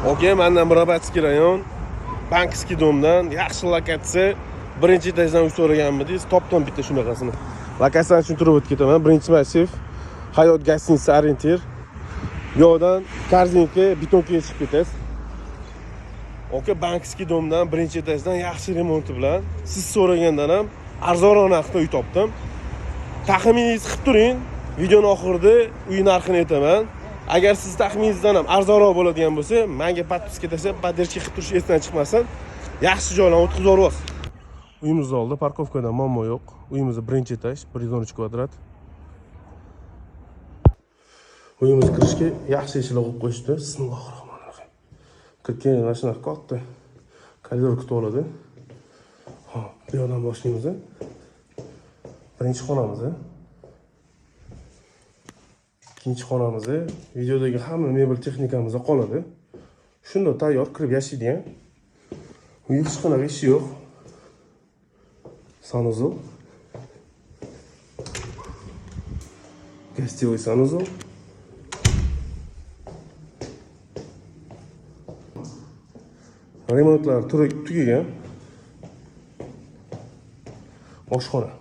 Okey, mendan Mirabatskiy rayon, Bankskiy domdan yaxshi lokatsiya. Birinchi etajdan uy so'raganmidingiz? Topdim bitta shunaqasini. Lokatsiyani tushuntirib o'tib ketaman. Birinchi massiv Hayot gostinitsa orientir. Yo'qdan Korzinka, betonkaga chiqib ketasiz. Okey, Bankskiy domdan birinchi etajdan yaxshi remonti bilan siz so'ragandan ham arzonroq narxda uy topdim. Taxminingizni qilib turing. Videoning oxirida uy narxini aytaman. Agar siz taxminingizdan ham arzonroq bo'ladigan bo'lsa, menga podpiska tashlab, podderchka qilib turish esdan chiqmasin. Yaxshi joylarni o'tkazib yuborasiz. Uyimiz oldida parkovkadan muammo yo'q. Uyimiz birinchi etaj, 113 kvadrat. Uyimizga kirishga yaxshi eshiklar qo'yib qo'yishdi. Bismillahirrohmanirrohim. Kirgan mashina katta. Koridor kutib oladi. Hop, bu yoqdan boshlaymiz. Birinchi xonamiz. Ikkinchi xonamiz. Videodagi hamma mebel texnikamiz qoladi. Shunda tayyor kirib yashaydigan. Uy hech qanaqa ishi yo'q. Sanuzol. Гостевой санузел. Remontlar tugagan. Oshxona.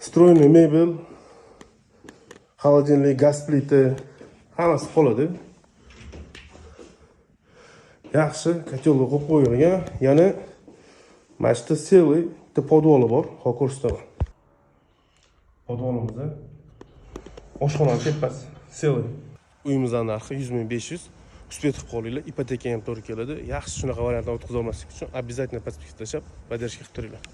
Stroyniy mebel, холодильник, gaz plita hammasi qoladi. Yaxshi kotelga qo'yib qo'yilgan. Yana mana shu selli podvoli bor, hozir ko'rsataman. Podvolimiz. Oshxonaning tepasi selli. Uyimizning narxi 100.500. Uspet qilib qolinglar, ipoteka ham to'g'ri keladi. Yaxshi shunaqa variantlarni o'tkazib olmaslik uchun обязательно podpiska tashlab, podderchka qilib turinglar.